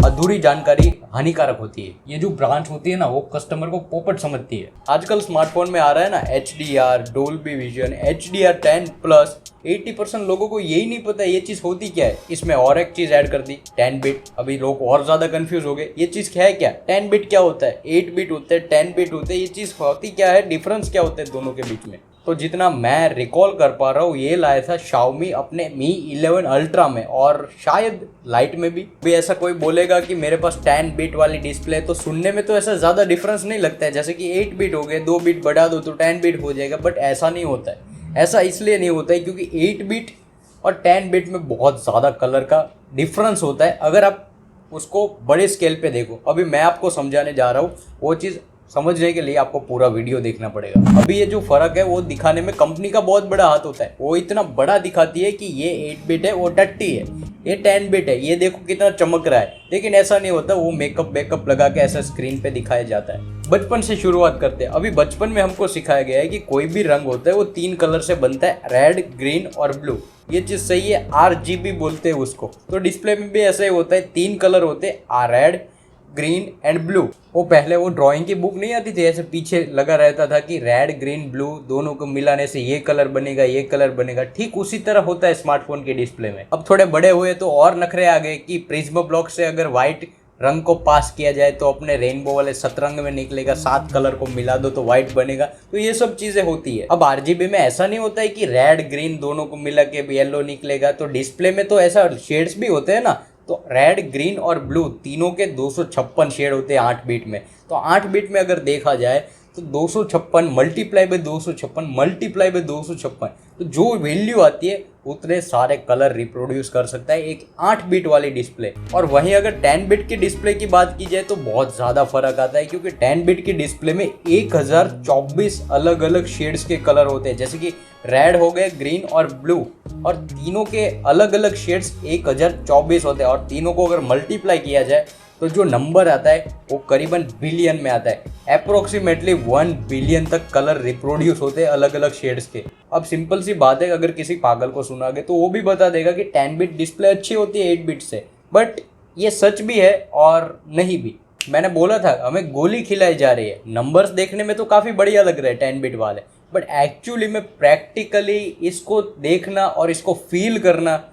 अधूरी जानकारी हानिकारक होती है। ये जो ब्रांच होती है ना, वो कस्टमर को पोपट समझती है। आजकल स्मार्टफोन में आ रहा है ना HDR, Dolby vision, HDR10 plus. 80% लोगों को यही नहीं पता ये चीज़ होती क्या है। इसमें और एक चीज़ ऐड कर दी, 10 बिट। अभी लोग और ज़्यादा कंफ्यूज हो गए, ये चीज़ क्या है, क्या 10 बिट क्या होता है, 8 बिट होते हैं, 10 बिट होते हैं, ये चीज़ होती क्या है, डिफरेंस क्या होता है दोनों के बीच में। तो जितना मैं रिकॉल कर पा रहा हूँ, ये लाया था Xiaomi अपने Mi 11 अल्ट्रा में, और शायद लाइट में भी ऐसा कोई बोलेगा कि मेरे पास 10 बिट वाली डिस्प्ले है, तो सुनने में तो ऐसा ज़्यादा डिफरेंस नहीं लगता है। जैसे कि 8 बिट हो गए, 2 बिट बढ़ा दो तो 10 बिट हो जाएगा, बट ऐसा नहीं होता है। ऐसा इसलिए नहीं होता है क्योंकि 8 बिट और 10 बिट में बहुत ज़्यादा कलर का डिफरेंस होता है। अगर आप उसको बड़े स्केल पे देखो, अभी मैं आपको समझाने जा रहा हूँ, वो चीज़ समझने के लिए आपको पूरा वीडियो देखना पड़ेगा। अभी ये जो फर्क है वो दिखाने में कंपनी का बहुत बड़ा हाथ होता है। वो इतना बड़ा दिखाती है कि ये 8 बिट है, वो टट्टी है, ये 10 बिट है, ये देखो कितना चमक रहा है। लेकिन ऐसा नहीं होता, वो मेकअप लगा के ऐसा स्क्रीन पे दिखाया जाता है। बचपन से शुरुआत करते हैं। अभी बचपन में हमको सिखाया गया है कि कोई भी रंग होता है वो 3 कलर से बनता है, रेड, ग्रीन और ब्लू। ये चीज़ सही है, RGB बोलते हैं उसको। तो डिस्प्ले में भी ऐसा ही होता है, 3 कलर होते हैं, रेड, ग्रीन एंड ब्लू। वो पहले वो ड्राइंग की बुक नहीं आती थी, ऐसे पीछे लगा रहता था कि रेड, ग्रीन, ब्लू दोनों को मिलाने से ये कलर बनेगा, ये कलर बनेगा। ठीक उसी तरह होता है स्मार्टफोन के डिस्प्ले में। अब थोड़े बड़े हुए तो और नखरे आ गए कि प्रिज्म ब्लॉक से अगर व्हाइट रंग को पास किया जाए तो अपने रेनबो वाले सतरंग में निकलेगा, 7 कलर को मिला दो तो व्हाइट बनेगा। तो ये सब चीजें होती है। अब RGB में ऐसा नहीं होता है कि रेड ग्रीन दोनों को मिला के येलो निकलेगा। तो डिस्प्ले में तो ऐसा शेड्स भी होते हैं ना, तो रेड, ग्रीन और ब्लू तीनों के 256 शेड होते हैं 8 बिट में। तो 8 बिट में अगर देखा जाए तो 256 मल्टीप्लाई बाय 256 मल्टीप्लाई बाय 256, तो जो वैल्यू आती है उतने सारे कलर रिप्रोड्यूस कर सकता है एक 8 बिट वाली डिस्प्ले। और वहीं अगर 10 बिट की डिस्प्ले की बात की जाए तो बहुत ज़्यादा फर्क आता है, क्योंकि 10 बिट की डिस्प्ले में 1024 अलग अलग शेड्स के कलर होते हैं। जैसे कि रेड हो गए, ग्रीन और ब्लू, और तीनों के अलग अलग शेड्स 1024 होते हैं। और तीनों को अगर मल्टीप्लाई किया जाए तो जो नंबर आता है वो करीबन बिलियन में आता है। अप्रोक्सीमेटली 1 बिलियन तक कलर रिप्रोड्यूस होते हैं अलग अलग शेड्स के। अब सिंपल सी बात है, अगर किसी पागल को सुनागे तो वो भी बता देगा कि 10 बिट डिस्प्ले अच्छी होती है 8 बिट से। बट ये सच भी है और नहीं भी। मैंने बोला था हमें गोली खिलाई जा रही है। नंबर्स देखने में तो काफ़ी बढ़िया लग रहे हैं 10 बिट वाले, बट एक्चुअली में प्रैक्टिकली इसको देखना और इसको फील करना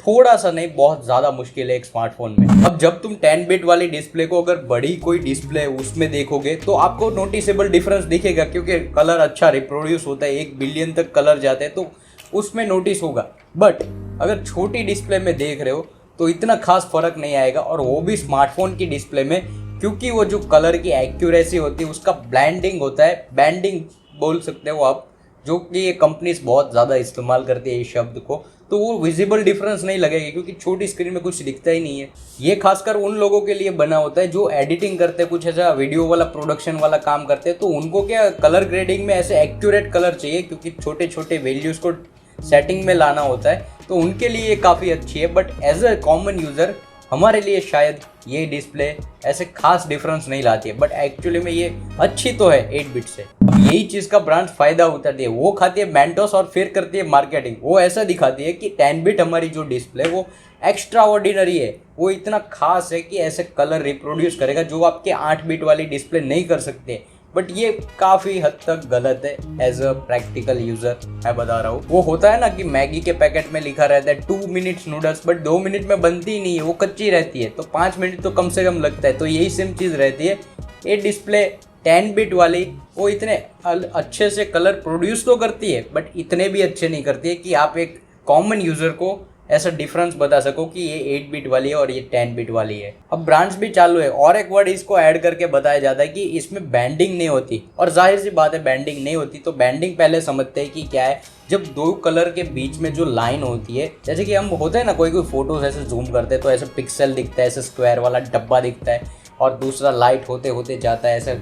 थोड़ा सा नहीं, बहुत ज़्यादा मुश्किल है एक स्मार्टफोन में। अब जब तुम 10 बिट वाली डिस्प्ले को अगर बड़ी कोई डिस्प्ले उसमें देखोगे तो आपको नोटिसेबल डिफरेंस दिखेगा, क्योंकि कलर अच्छा रिप्रोड्यूस होता है, 1 बिलियन तक कलर जाते हैं, तो उसमें नोटिस होगा। बट अगर छोटी डिस्प्ले में देख रहे हो तो इतना खास फर्क नहीं आएगा, और वो भी स्मार्टफोन की डिस्प्ले में, क्योंकि वो जो कलर की एक्यूरेसी होती है उसका ब्लेंडिंग होता है, बैंडिंग बोल सकते हो आप, जो कि ये कंपनीज बहुत ज़्यादा इस्तेमाल करती है इस शब्द को। तो वो विजिबल डिफरेंस नहीं लगेगा, क्योंकि छोटी स्क्रीन में कुछ दिखता ही नहीं है। ये खासकर उन लोगों के लिए बना होता है जो एडिटिंग करते हैं, कुछ ऐसा वीडियो वाला प्रोडक्शन वाला काम करते हैं। तो उनको क्या कलर ग्रेडिंग में ऐसे एक्यूरेट कलर चाहिए, क्योंकि छोटे छोटे वैल्यूज़ को सेटिंग में लाना होता है, तो उनके लिए ये काफ़ी अच्छी है। But as a common user हमारे लिए शायद ये डिस्प्ले ऐसे खास डिफरेंस नहीं लाती है, बट एक्चुअली में ये अच्छी तो है 8 बिट से। अब यही चीज़ का ब्रांड फ़ायदा उठाती है, वो खाती है मेंटोस और फिर करती है मार्केटिंग। वो ऐसा दिखाती है कि 10 बिट हमारी जो डिस्प्ले वो एक्स्ट्रा ऑर्डिनरी है, वो इतना खास है कि ऐसे कलर रिप्रोड्यूस करेगा जो आपके 8 बिट वाली डिस्प्ले नहीं कर सकते। बट ये काफ़ी हद तक गलत है एज अ प्रैक्टिकल यूज़र मैं बता रहा हूँ। वो होता है ना कि मैगी के पैकेट में लिखा रहता है 2 मिनट्स नूडल्स, बट 2 मिनट में बनती ही नहीं है, वो कच्ची रहती है, तो 5 मिनट तो कम से कम लगता है। तो यही सेम चीज़ रहती है। ये डिस्प्ले 10 बिट वाली वो इतने अच्छे से कलर प्रोड्यूस तो करती है, बट इतने भी अच्छे नहीं करती है कि आप एक कॉमन यूज़र को ऐसा डिफरेंस बता सको कि ये 8 बिट वाली है और ये 10 बिट वाली है। अब ब्रांड्स भी चालू है, और एक वर्ड इसको ऐड करके बताया जाता है कि इसमें बैंडिंग नहीं होती, और जाहिर सी बात है बैंडिंग नहीं होती। तो बैंडिंग पहले समझते हैं कि क्या है। जब 2 कलर के बीच में जो लाइन होती है, जैसे कि हम होते हैं ना, कोई फोटोज ऐसे जूम करते हैं तो ऐसे पिक्सल दिखता है, ऐसे स्क्वायर वाला डब्बा दिखता है, और दूसरा लाइट होते होते जाता है, ऐसे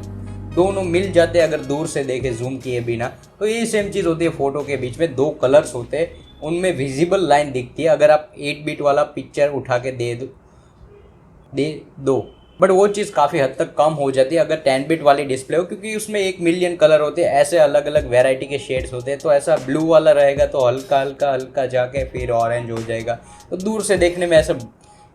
दोनों मिल जाते हैं अगर दूर से देखे जूम किए बिना। तो ये सेम चीज़ होती है, फोटो के बीच में 2 कलर्स होते हैं, उनमें विजिबल लाइन दिखती है अगर आप 8 बिट वाला पिक्चर उठा के दे दो। बट वो चीज़ काफ़ी हद तक कम हो जाती है अगर 10 बिट वाली डिस्प्ले हो, क्योंकि उसमें 1 मिलियन कलर होते हैं, ऐसे अलग अलग वेराइटी के शेड्स होते हैं। तो ऐसा ब्लू वाला रहेगा तो हल्का हल्का हल्का जाके फिर ऑरेंज हो जाएगा, तो दूर से देखने में ऐसा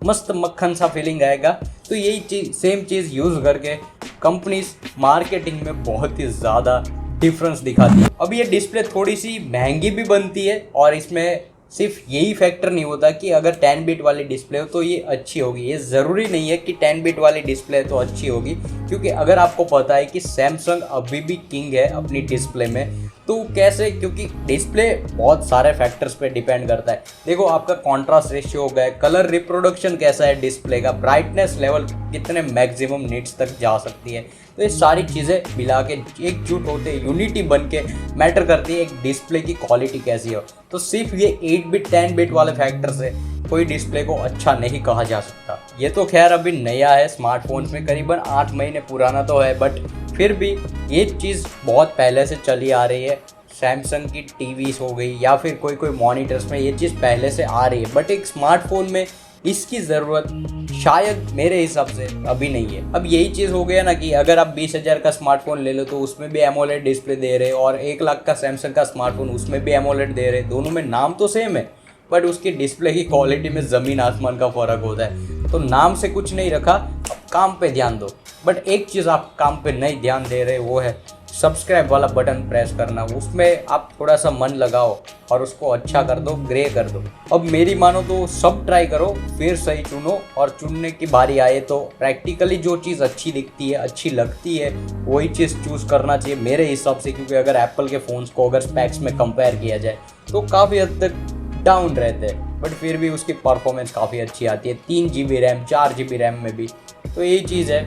मस्त मक्खन सा फीलिंग आएगा। तो यही चीज़ सेम चीज़ यूज़ करके कंपनीज मार्केटिंग में बहुत ही ज़्यादा डिफरेंस दिखाती है। अब ये डिस्प्ले थोड़ी सी महंगी भी बनती है और इसमें सिर्फ यही फैक्टर नहीं होता कि अगर 10 बिट वाली डिस्प्ले हो तो ये अच्छी होगी। ये ज़रूरी नहीं है कि 10 बिट वाली डिस्प्ले तो अच्छी होगी, क्योंकि अगर आपको पता है कि सैमसंग अभी भी किंग है अपनी डिस्प्ले में, तो कैसे, क्योंकि डिस्प्ले बहुत सारे फैक्टर्स पे डिपेंड करता है। देखो आपका कॉन्ट्रास्ट रेशियो हो गया, कलर रिप्रोडक्शन कैसा है डिस्प्ले का, ब्राइटनेस लेवल कितने मैक्सिमम निट्स तक जा सकती है। तो ये सारी चीज़ें मिला के एकजुट होते यूनिटी बन के मैटर करती है एक डिस्प्ले की क्वालिटी कैसी हो। तो सिर्फ ये 8 बिट 10 बिट वाले फैक्टर से कोई डिस्प्ले को अच्छा नहीं कहा जा सकता। ये तो खैर अभी नया है स्मार्टफोन्स में, करीबन 8 महीने पुराना तो है, बट फिर भी ये चीज़ बहुत पहले से चली आ रही है। सैमसंग की टीवीज़ हो गई या फिर कोई मॉनिटर्स में ये चीज़ पहले से आ रही है, बट एक स्मार्टफोन में इसकी ज़रूरत शायद मेरे हिसाब से अभी नहीं है। अब यही चीज़ हो गया ना कि अगर आप 20,000 का स्मार्टफोन ले लो तो उसमें भी एमोलेड डिस्प्ले दे रहे, और 1 लाख का सैमसंग का स्मार्टफोन उसमें भी एमोलेड दे रहे। दोनों में नाम तो सेम है, बट उसकी डिस्प्ले की क्वालिटी में ज़मीन आसमान का फ़र्क होता है। तो नाम से कुछ नहीं रखा, अब काम पे ध्यान दो। बट एक चीज़ आप काम पे नहीं ध्यान दे रहे, वो है सब्सक्राइब वाला बटन प्रेस करना। उसमें आप थोड़ा सा मन लगाओ और उसको अच्छा कर दो, ग्रे कर दो। अब मेरी मानो तो सब ट्राई करो, फिर सही चुनो, और चुनने की बारी आए तो प्रैक्टिकली जो चीज़ अच्छी दिखती है, अच्छी लगती है, वही चीज़ चूज़ करना चाहिए मेरे हिसाब से। क्योंकि अगर एप्पल के फ़ोन्स को अगर स्पेक्स में कंपेयर किया जाए तो काफ़ी हद तक डाउन रहते हैं, बट फिर भी उसकी परफॉर्मेंस काफ़ी अच्छी आती है, 3 GB रैम 4 GB रैम में भी। तो यही चीज़ है,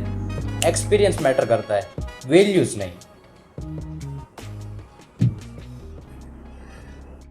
एक्सपीरियंस मैटर करता है, वैल्यूज़ नहीं।